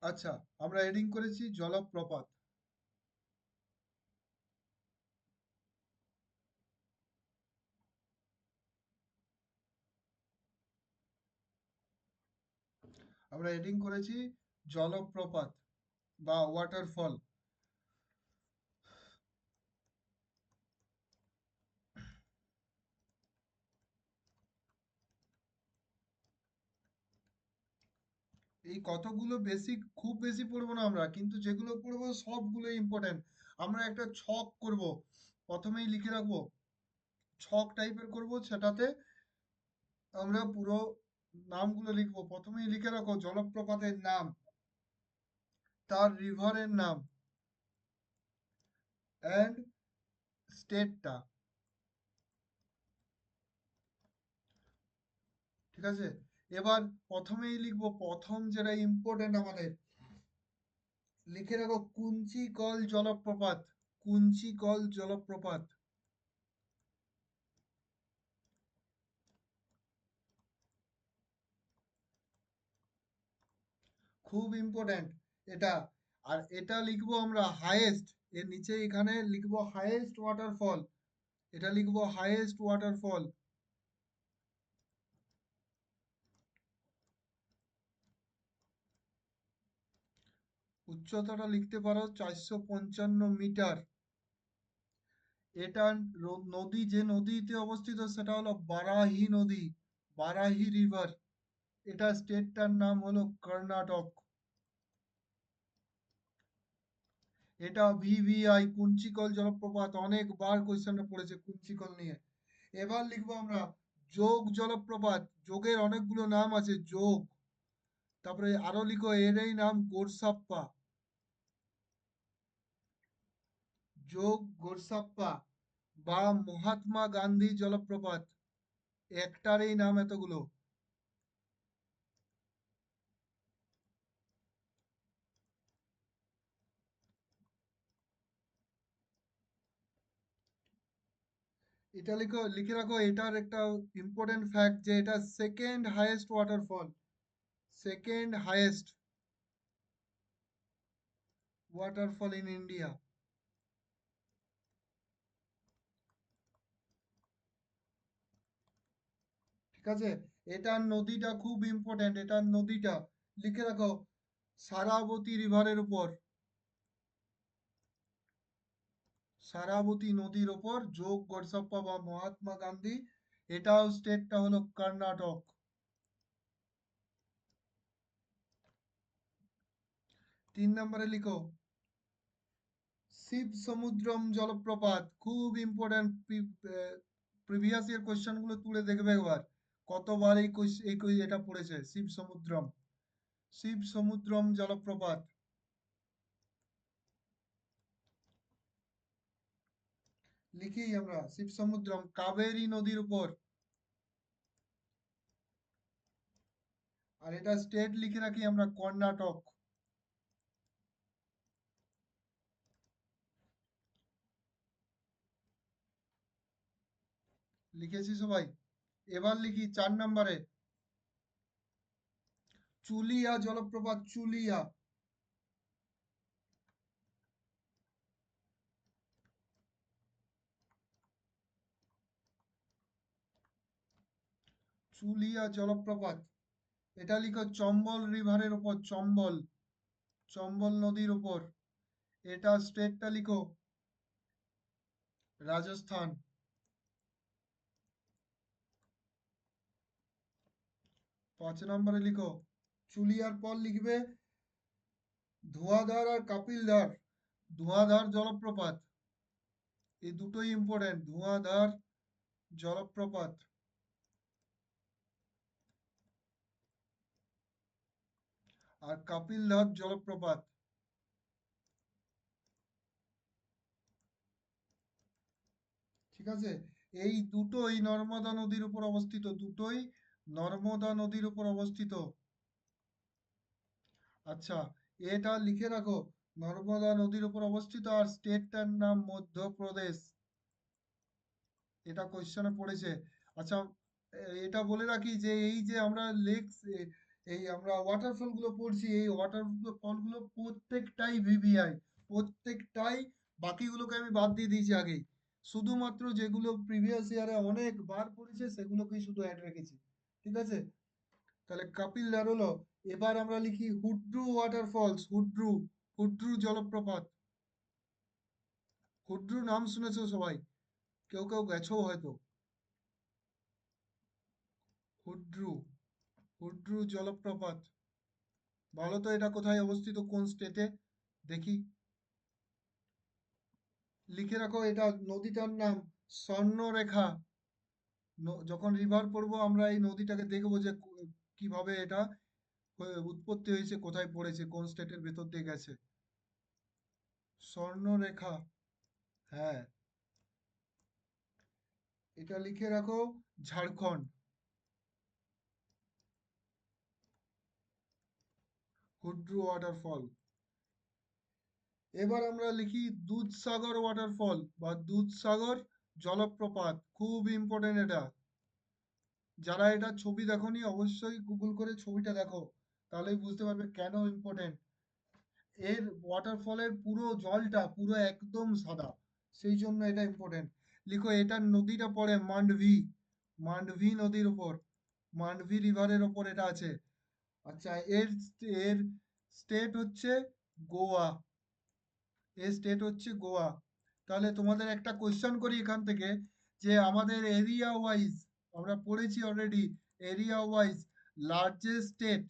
আচ্ছা, আমরা হেডিং করেছি জলপ্রপাত। আমরা হেডিং করেছি জলপ্রপাত বা ওয়াটারফল। এই কতগুলো বেসিক খুব বেশি পড়বো না আমরা, কিন্তু যেগুলো পড়বো সবগুলো ইম্পর্টেন্ট। আমরা একটা ছক করব, প্রথমেই লিখে রাখবো, ছক টাইপের করব, সেটাতে আমরা পুরো নামগুলো লিখবো। প্রথমেই লিখে রাখো জলপ্রপাতের নাম, তার রিভারের নাম, অ্যান্ড স্টেটটা। ঠিক আছে, এবার প্রথমেই লিখবো, প্রথম যেটা ইম্পর্টেন্ট আমাদের, লিখে রাখো কুঞ্চিকল জলপ্রপাত। কুঞ্চিকল জলপ্রপাত খুব ইম্পর্ট্যান্ট এটা। আর এটা লিখবো আমরা হাইয়েস্ট, এর নিচে এখানে লিখবো হাইয়েস্ট ওয়াটারফল। এটা লিখবো হাইয়েস্ট ওয়াটারফল। উচ্চতাটা লিখতে পারো 455 মিটার। এটা নদী, যে নদীতে অবস্থিত সেটা হলো বারাহি নদী, বারাহি রিভার। এটা স্টেটটার নাম হলো কর্ণাটক। এটা ভিভিআই কুঞ্চিকল জলপ্রপাত, অনেকবার কোয়েশ্চেনটা পড়েছে কুঞ্চিকল নিয়ে। এবার লিখবো আমরা যোগ জলপ্রপাত। যোগের অনেকগুলো নাম আছে, যোগ। তারপরে আরো লিখো, এরই নাম গোরসাপ্পা। যোগ গোরসাপ্পা বা মহাত্মা গান্ধী জলপ্রপাত, একটারই নাম এতগুলো। এটা লিখো, লিখে রাখো, এটার একটা ইম্পর্টেন্ট ফ্যাক্ট যে এটা second highest waterfall. Second highest waterfall in India. ঠিক আছে, এটার নদীটা খুব ইম্পর্ট্যান্ট। এটার নদীটা লিখে রাখো সারাবতী রিভারের উপর। সারাবতী নদীর ওপর যোগ গোরসাপ্পা বা মহাত্মা গান্ধী। এটাও স্টেটটা হলো কর্ণাটক। 3 নম্বরে লিখো শিব সমুদ্রম জলপ্রপাত। খুব ইম্পর্টেন্ট, প্রিভিয়াস ইয়ার কোশ্চেন গুলো তুলে দেখবে একবার, কতবার এটা পড়েছে শিব সমুদ্রম। শিব সমুদ্রম জলপ্রপাত লিখি আমরা, শিব সমুদ্রম কাবেরী নদীর উপর। আর এটা স্টেট লিখে রাখি আমরা কর্ণাটক। লিখেছি সবাই? এবার লিখি 4 নম্বরে চুলিয়া জলপ্রপাত। চুলিয়া, চুলিয়া জলপ্রপাত। এটা লিখো চম্বল রিভারের উপর, চম্বল, চম্বল নদীর উপর। এটা স্টেটটা লিখো রাজস্থান। 5 নম্বরে লিখো, চুলিয়ার পর লিখবে ধোঁয়াধার আর কাপিলধার। ধোঁয়াধার জলপ্রপাত, এই দুটোই ইম্পর্টেন্ট, ধোঁয়াধার জলপ্রপাত। আর কাপিলধার জলপ্রপাত। ঠিক আছে, এই দুটোই নর্মদা নদীর উপর অবস্থিত, দুটোই নর্মদা নদীর উপর অবস্থিত। আচ্ছা, এটা লিখে রাখো, নর্মদা নদীর উপর অবস্থিত, আর স্টেটটার নাম মধ্যপ্রদেশ। এটা কোশ্চেনে পড়েছে। আচ্ছা, এটা বলে রাখি যে এই যে আমরা লেকস, এই আমরা ওয়াটারফল গুলো পড়ছি, এই ওয়াটারফল গুলো প্রত্যেকটাই ভিভিআই, প্রত্যেকটাই। বাকিগুলোকে আমি বাদ দিয়ে দিয়েছি আগেই, শুধুমাত্র যেগুলো প্রিভিয়াস ইয়ারে অনেকবার পড়েছে সেগুলোকেই শুধু অ্যাড রেখেছি। ঠিক আছে, তাহলে কাপিল লারোলো। এবার আমরা লিখি হুড্রু ওয়াটারফলস, হুড্রু, হুড্রু জলপ্রপাত। হুড্রু নাম শুনেছো সবাই, কেউ কেউ গেছো হয়তো। হুড্রু, হুড্রু জলপ্রপাত। বলো তো এটা কোথায় অবস্থিত, কোন স্টেটে, দেখি। লিখে রাখো, এটা নদীটার নাম স্বর্ণরেখা। যখন রিভার পড়বো আমরা এই নদীটাকে দেখবো যে কিভাবে এটা উৎপত্তি হয়েছে, কোথায় পড়েছে, কোন স্টেটের ভেতর দিয়ে গেছে। স্বর্ণরেখা, হ্যাঁ। এটা লিখে রাখো, ঝাড়খণ্ড। হুড্রু ওয়াটারফল। এবার আমরা লিখি দুধসাগর ওয়াটারফল বা দুধসাগর জলপ্রপাত। খুব ইম্পর্টেন্ট এটা। যারা এটা ছবি দেখোনি অবশ্যই গুগল করে ছবিটা দেখো, তাহলেই বুঝতে পারবে কেন ইম্পর্টেন্ট। এর ওয়াটারফলের পুরো জলটা পুরো একদম সাদা, সেই জন্য এটা ইম্পর্টেন্ট। লিখো, এটার নদীটা পড়ে মান্ডভি, মান্ডভি নদীর উপর, মান্ডভি রিভারের ওপর এটা আছে। আচ্ছা, এর এর স্টেট হচ্ছে গোয়া, এর স্টেট হচ্ছে গোয়া। তাহলে তোমাদের একটা কোশ্চেন করি এখান থেকে, যে আমাদের এরিয়া ওয়াইজ, আমরা পড়েছি already, area wise largest state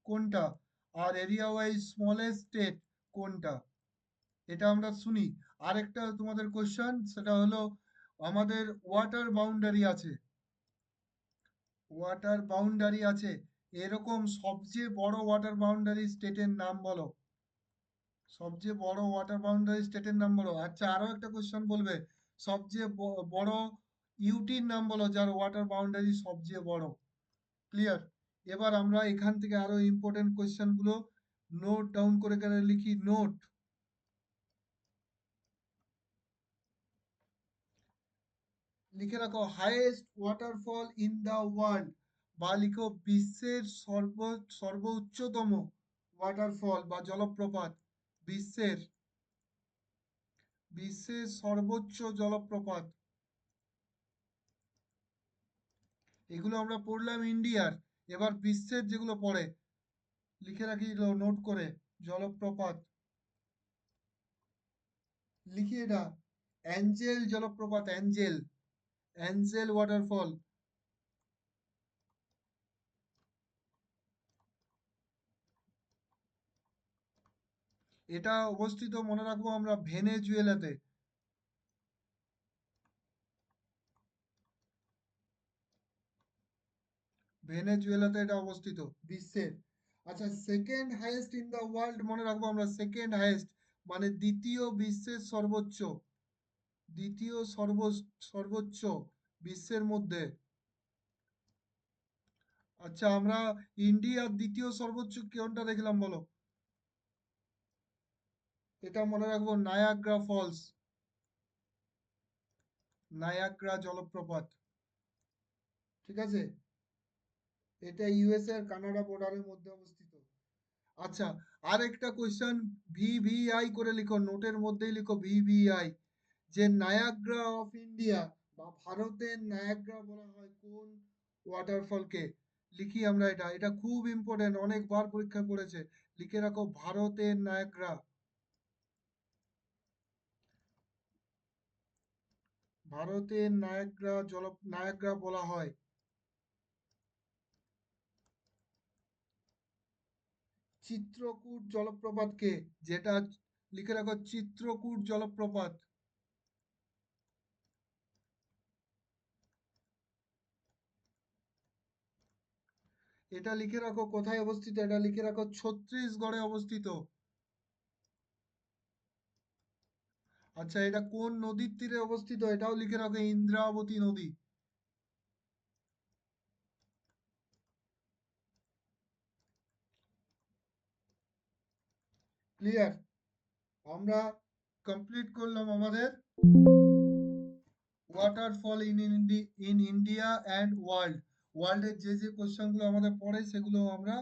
কোনটা, আর এরিয়া ওয়াইজ স্মলেস্ট স্টেট কোনটা, এটা আমরা শুনি। আরেকটা তোমাদের কোশ্চেন, সেটা হলো আমাদের ওয়াটার বাউন্ডারি আছে, ওয়াটার বাউন্ডারি আছে, এরকম সবচেয়ে বড় ওয়াটার বাউন্ডারি স্টেটের নাম বলো, সবচেয়ে বড় ওয়াটার বাউন্ডারি স্টেটের নাম বলো। আচ্ছা, আরো একটা কোশ্চেন বলবে, সবচেয়ে বড় ইউটির নাম বলো, যার ওয়াটার বাউন্ডারি সবচেয়ে বড়। ক্লিয়ার? এবার আমরা এখান থেকে আরো ইম্পর্টেন্ট কোশ্চেন গুলো নোট ডাউন করে করে লিখি, নোট। লিখে রাখো, highest waterfall in the world, বা লিখো বিশ্বের সর্বোচ্চতম ওয়াটারফল বা জলপ্রপাত, বিশ্বের, বিশ্বের সর্বোচ্চ জলপ্রপাত। এগুলো আমরা পড়লাম ইন্ডিয়ার, এবার বিশ্বের যেগুলো পড়ে লিখে রাখি নোট করে। জলপ্রপাত, লিখি এটা, অ্যাঞ্জেল জলপ্রপাত, অ্যাঞ্জেল, অ্যাঞ্জেল ওয়াটারফল। এটা অবস্থিত মনে রাখবো আমরা ভেনেজুয়েলাতে, ভেনেজুয়েলাতে এটা অবস্থিত, বিশ্বের। আচ্ছা, second highest in the world মনে রাখবো আমরা, সেকেন্ড হাইয়েস্ট মানে দ্বিতীয় বিশ্বের সর্বোচ্চ, দ্বিতীয় সর্বোচ্চ বিশ্বের মধ্যে। আচ্ছা, আমরা ইন্ডিয়ার দ্বিতীয় সর্বোচ্চ কোনটা দেখলাম বলো, এটা মনে রাখবো, নায়াগ্রা ফলস, নায়াগ্রা জলপ্রপাত। ঠিক আছে, এটা ইউএসএ আর কানাডা বর্ডারের মধ্যে অবস্থিত। আচ্ছা, আরেকটা কোয়েশ্চেন, ভিভিআই করে লিখো, নোটের মধ্যেই লিখো ভিভিআই, যে নায়াগ্রা অফ ইন্ডিয়া বা ভারতের নায়াগ্রা বলা হয় কোন ওয়াটারফলকে। লিখি আমরা, এটা এটা খুব ইম্পর্টেন্ট, অনেকবার পরীক্ষায় পড়েছে। লিখে রাখো, ভারতের নায়াগ্রা, ভারতের নায়াগ্রা নায়াগ্রা বলা হয়। চিত্রকূট জলপ্রপাতকে, যেটা, লিখে রাখো চিত্রকূট জলপ্রপাত। এটা লিখে রাখো কোথায় অবস্থিত, এটা লিখে রাখো ছত্তিশগড়ে অবস্থিত। আচ্ছা, এটা কোন নদীর তীরে অবস্থিত, এটাও লিখে রাখো, ইন্দ্রাবতী নদী। ক্লিয়ার? আমরা কমপ্লিট করলাম আমাদের waterfall in India and world. ওয়ার্ল্ডের যে যে কোশ্চেনগুলো আমাদের পড়ে সেগুলো আমরা